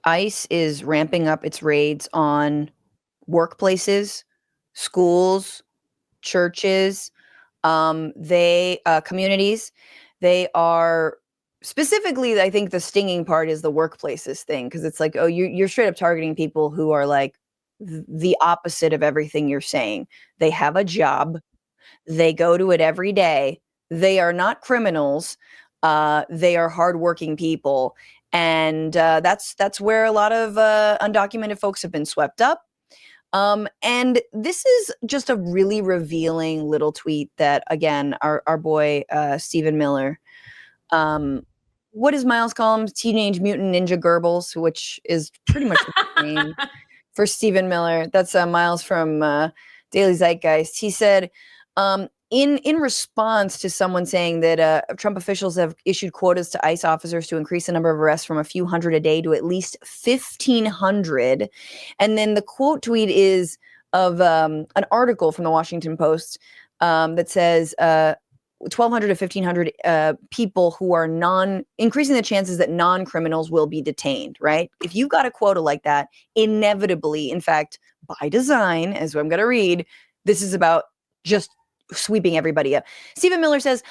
ICE is ramping up its raids on workplaces, schools, churches, communities. They are specifically, I think the stinging part is the workplaces thing, because it's like, oh, you're straight up targeting people who are like the opposite of everything you're saying. They have a job, they go to it every day. They are not criminals. They are hardworking people, and that's where a lot of undocumented folks have been swept up. And this is just a really revealing little tweet that, again, our boy Stephen Miller. What does Miles call him? Teenage Mutant Ninja Goebbels, which is pretty much the name for Stephen Miller. That's Miles from Daily Zeitgeist. He said, in response to someone saying that Trump officials have issued quotas to ICE officers to increase the number of arrests from a few hundred a day to at least 1,500. And then the quote tweet is of an article from the Washington Post that says 1,200 to 1,500 people who are increasing the chances that non-criminals will be detained, right? If you've got a quota like that, inevitably, in fact, by design, as I'm going to read, this is about just sweeping everybody up. Stephen Miller says,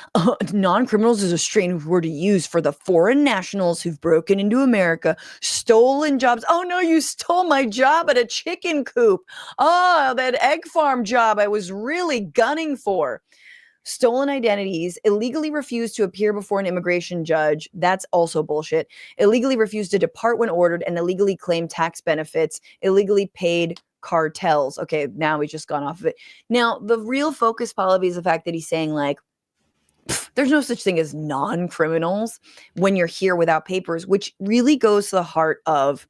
non-criminals is a strange word to use for the foreign nationals who've broken into America, stolen jobs. Oh no, you stole my job at a chicken coop. Oh, that egg farm job I was really gunning for. Stolen identities, illegally refused to appear before an immigration judge. That's also bullshit. Illegally refused to depart when ordered and illegally claimed tax benefits, illegally paid cartels. Okay, now he's just gone off of it. Now, the real focus, Pallavi, is the fact that he's saying, like, there's no such thing as non-criminals when you're here without papers, which really goes to the heart of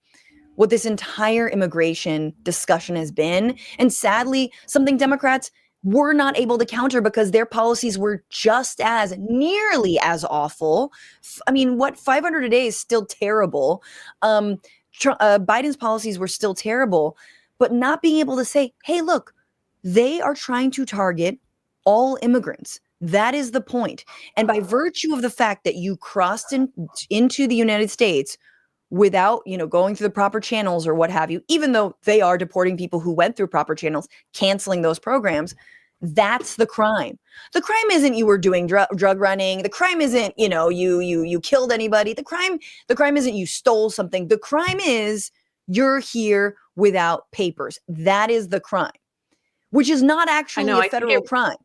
what this entire immigration discussion has been. And sadly, something Democrats were not able to counter because their policies were just as nearly as awful. I mean, what, 500 a day is still terrible. Biden's policies were still terrible. But not being able to say, hey, look, they are trying to target all immigrants. That is the point. And by virtue of the fact that you crossed into the United States without, going through the proper channels or what have you, even though they are deporting people who went through proper channels, canceling those programs, that's the crime. The crime isn't you were doing drug running. The crime isn't, you killed anybody. The crime isn't you stole something. The crime is you're here without papers. That is the crime, which is not actually a federal crime.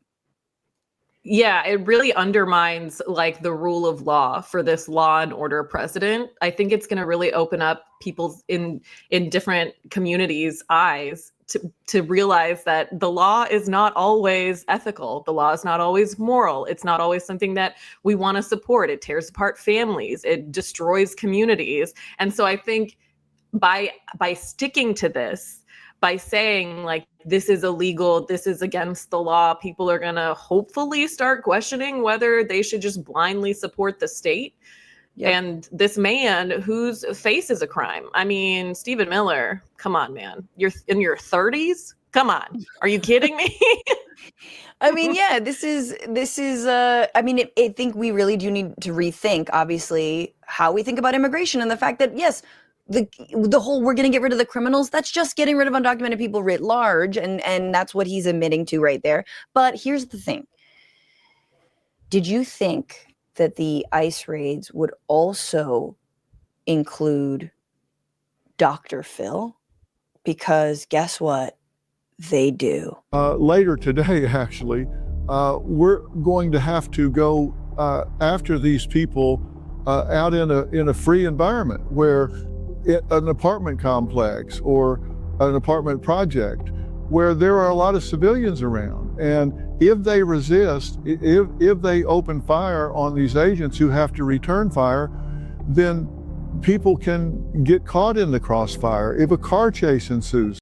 Yeah, it really undermines like the rule of law for this law and order president. I think it's going to really open up people's in different communities' eyes to realize that the law is not always ethical. The law is not always moral. It's not always something that we want to support. It tears apart families. It destroys communities. And so I think by sticking to this, by saying like, this is illegal, this is against the law, people are going to hopefully start questioning whether they should just blindly support the state. Yep. And this man whose face is a crime. I mean, Stephen Miller, come on, man. You're in your 30s? Come on. Are you kidding me? I mean, yeah, this is I mean, I think we really do need to rethink, obviously, how we think about immigration and the fact that, yes, the whole we're going to get rid of the criminals, that's just getting rid of undocumented people writ large, and that's what he's admitting to right there. But here's the thing. Did you think that the ICE raids would also include Dr. Phil? Because guess what? They do. Later today, actually, we're going to have to go after these people out in a free environment where an apartment complex or an apartment project where there are a lot of civilians around. And if they resist, if they open fire on these agents who have to return fire, then people can get caught in the crossfire if a car chase ensues.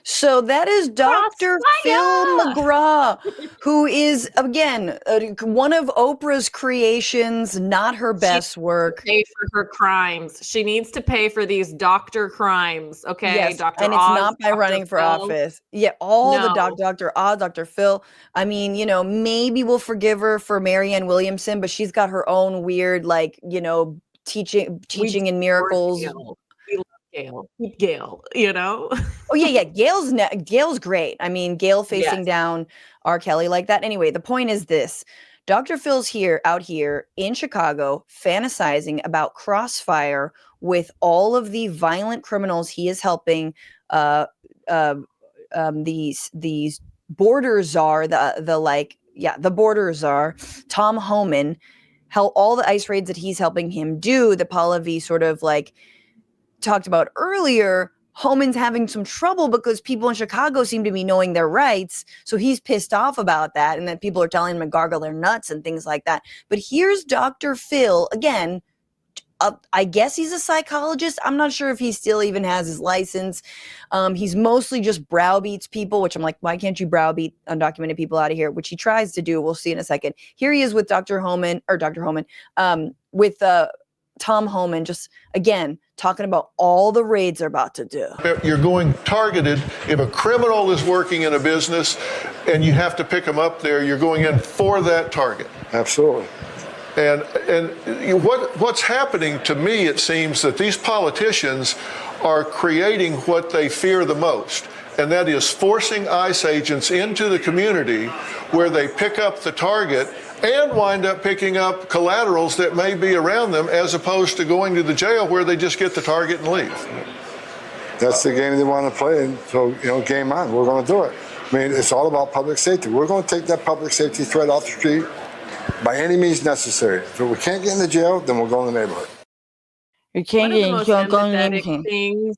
So that is Dr. Phil McGraw, who is, again, one of Oprah's creations, not her best work. Pay for her crimes. She needs to pay for these doctor crimes, okay? Yes, Dr. and it's Oz, not by Dr. running for Phil. office. Yeah, the Dr. Oz, Dr. Phil. I mean, maybe we'll forgive her for Marianne Williamson, but she's got her own weird, teaching in miracles. We love Gail. Keep Gail, you know? Oh yeah, Gail's great. I mean, Gail facing Yes. down R. Kelly like that. Anyway, the point is this: Dr. Phil's out here in Chicago, fantasizing about crossfire with all of the violent criminals he is helping. Uh, uh, these border czar, the border czar, Tom Homan, how all the ICE raids that he's helping him do, that Pallavi sort of like talked about earlier. Homan's having some trouble because people in Chicago seem to be knowing their rights. So he's pissed off about that. And then people are telling him to gargle their nuts and things like that. But here's Dr. Phil, again, I guess he's a psychologist. I'm not sure if he still even has his license. He's mostly just browbeats people, which I'm like, why can't you browbeat undocumented people out of here? Which he tries to do. We'll see in a second. Here he is with with Tom Homan, just again talking about all the raids they're about to do. You're going targeted. If a criminal is working in a business and you have to pick them up there, you're going in for that target. Absolutely. And what's happening to me, it seems that these politicians are creating what they fear the most, and that is forcing ICE agents into the community where they pick up the target and wind up picking up collaterals that may be around them, as opposed to going to the jail where they just get the target and leave. That's the game they want to play, and so, game on. We're going to do it. I mean, it's all about public safety. We're going to take that public safety threat off the street by any means necessary. If we can't get in the jail, then we'll go in the neighborhood. You can't One of the get most empathetic things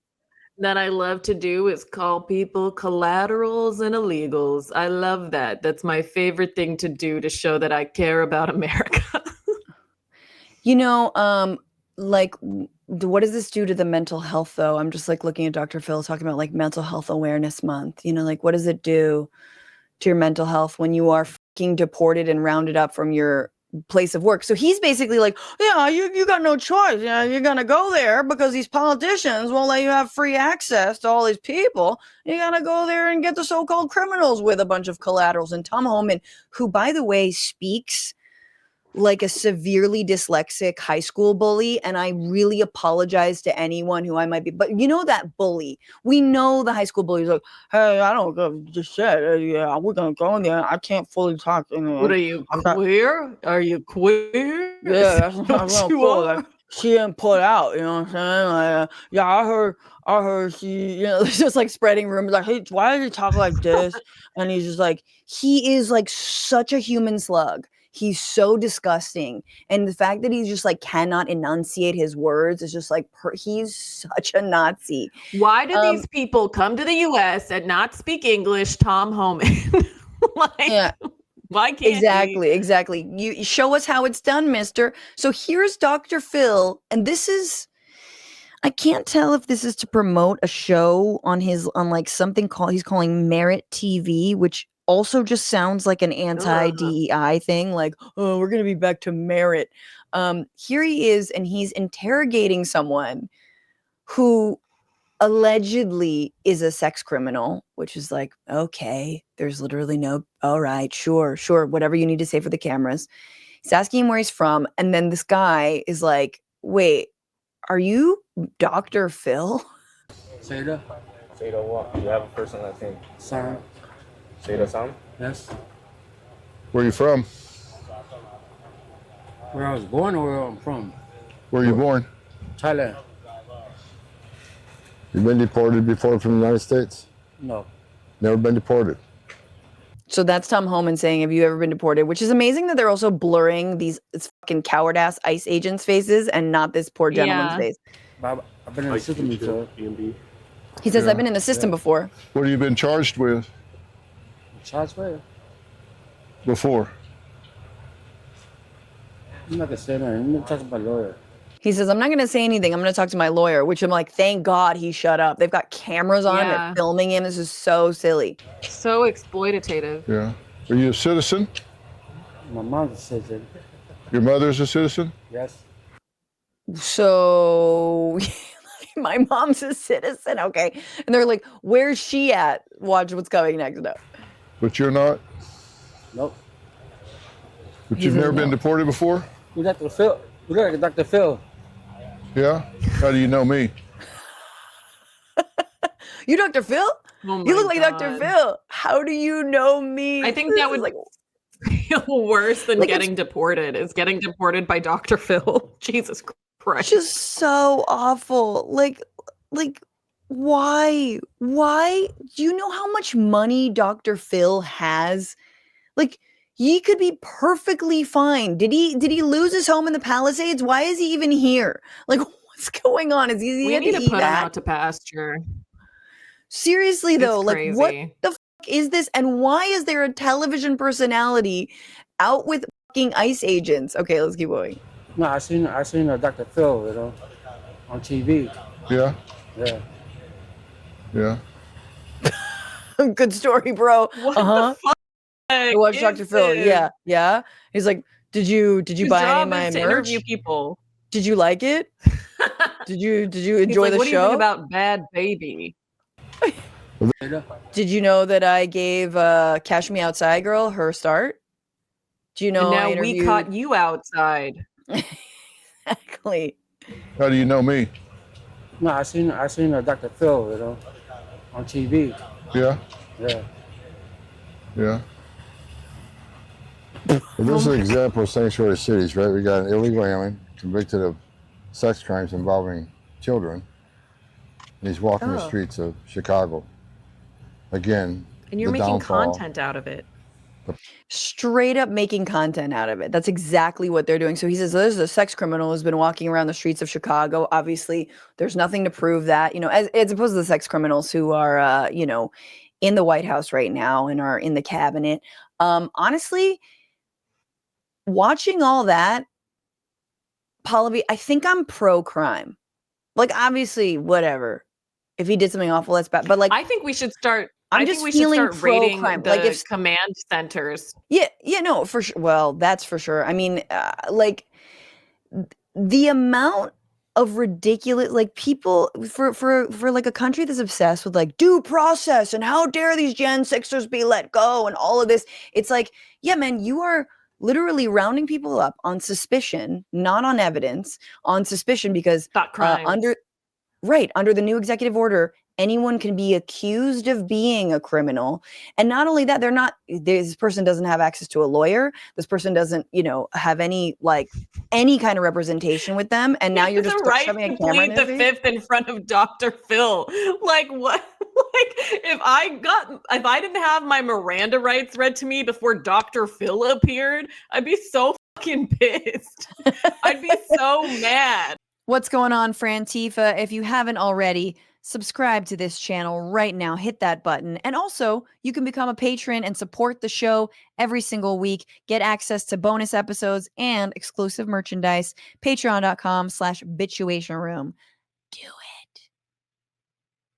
that I love to do is call people collaterals and illegals. I love that. That's my favorite thing to do to show that I care about America. Like, what does this do to the mental health, though? I'm just like looking at Dr. Phil talking about like Mental Health Awareness Month. Like, what does it do to your mental health when you are fucking deported and rounded up from your place of work? So he's basically like, yeah, you got no choice. You're gonna go there because these politicians won't let you have free access to all these people. You gotta go there and get the so-called criminals with a bunch of collaterals. And Tom Homan, who, by the way, speaks like a severely dyslexic high school bully, and I really apologize to anyone who I might be, but that bully, we know the high school bully is like, hey, I don't give just shit. Yeah, we're gonna go in there. I can't fully talk. What are you, queer? Are you queer? Yeah, that's not cool. Like, she didn't put out, you know what I'm saying? Like, yeah, I heard she, it's just like spreading rumors like, hey, why did he talk like this? And he's just like, he is like such a human slug. He's so disgusting. And the fact that he's just like cannot enunciate his words is just like, he's such a Nazi. Why do these people come to the US and not speak English, Tom Homan? Yeah. Why can't Exactly. You show us how it's done, mister. So here's Dr. Phil. And this is, I can't tell if this is to promote a show on like something he's calling Merit TV, which also just sounds like an anti-DEI thing, like, oh, we're going to be back to merit. Here he is, and he's interrogating someone who allegedly is a sex criminal, which is like, okay, there's literally no, all right, sure, whatever you need to say for the cameras. He's asking him where he's from, and then this guy is like, wait, are you Dr. Phil? Seda. Seda what? You have a first and last name? Sam. Seda Sam? Yes. Where are you from? Where I was born or where I'm from? Where are you born? Thailand. You've been deported before from the United States? No. Never been deported? So that's Tom Homan saying, have you ever been deported? Which is amazing that they're also blurring these fucking coward-ass ICE agents' faces and not this poor gentleman's face. I've been in the system before. He says, I've been in the system before. What have you been charged with Charged where? before? I'm not gonna say that. I'm gonna talk to my lawyer. He says, I'm not going to say anything. I'm going to talk to my lawyer, which I'm like, thank God he shut up. They've got cameras on him. They're filming him. This is so silly. So exploitative. Yeah. Are you a citizen? My mom's a citizen. Your mother's a citizen? Yes. So my mom's a citizen. Okay. And they're like, where's she at? Watch what's coming next up. But you're not? Nope. But you've never been deported before? You Dr. Phil. You look like Dr. Phil. Yeah? How do you know me? You Dr. Phil? Oh You my look like Dr. God. Phil. How do you know me? I think This that is would like feel worse than Like, it's- getting deported. Is getting deported by Dr. Phil. Jesus Christ. just so awful. Like why? Why? Do you know how much money Dr. Phil has? Like, he could be perfectly fine. Did he lose his home in the Palisades? Why is he even here? Like, what's going on? Is he We had need to to eat put him that? out to pasture. Seriously though, It's like what crazy. the is this? And why is there a television personality out with fucking ICE agents? Okay, let's keep going. No, I seen Dr. Phil, you know, on TV. Yeah, Yeah. yeah. Good story, bro. What Uh-huh. the fuck? I watched Dr. is Phil. this? Yeah, yeah. He's like, did you His buy any of job my is to merch? interview people. Did you like it? Did you He's enjoy like, the what do you think show? about Bad Baby? Did you know that I gave Cash Me Outside Girl her start? Do you know And now I we interviewed caught you outside. Exactly. How do you know me? No, I seen Dr. Phil, you know, on TV. Yeah, Yeah. yeah. Well, this is an example of sanctuary cities, right? We got an illegal alien convicted of sex crimes involving children, and he's walking the Oh. streets of Chicago. Again, And you're the making downfall. content out of it. Straight up making content out of it. That's exactly what they're doing. So he says there's a sex criminal who's been walking around the streets of Chicago. Obviously, there's nothing to prove that, as opposed to the sex criminals who are, in the White House right now and are in the cabinet. Honestly, watching all that, Pallavi, I think I'm pro-crime. Like, obviously, whatever. If he did something awful, that's bad. But like, I think we should start. I'm I just think we should feeling start rating pro-crime. the Like, if command centers. Yeah, no, for sure. Well, that's for sure. I mean, like the amount of ridiculous, like people for like a country that's obsessed with like due process and how dare these Gen Sixers be let go and all of this. It's like, yeah, man, you are literally rounding people up on suspicion, not on evidence, on suspicion because Not crimes. under the new executive order, anyone can be accused of being a criminal. And not only that, this person doesn't have access to a lawyer. This person doesn't, have any kind of representation with them. And now you're the just right shoving a to camera in plead their the face. fifth in front of Dr. Phil. Like what? Like if I didn't have my Miranda rights read to me before Dr. Phil appeared, I'd be so fucking pissed. I'd be so mad. What's going on, Frantifa? If you haven't already, subscribe to this channel right now. Hit that button. And also, you can become a patron and support the show every single week. Get access to bonus episodes and exclusive merchandise. Patreon.com/Bitchuation Room. Do it.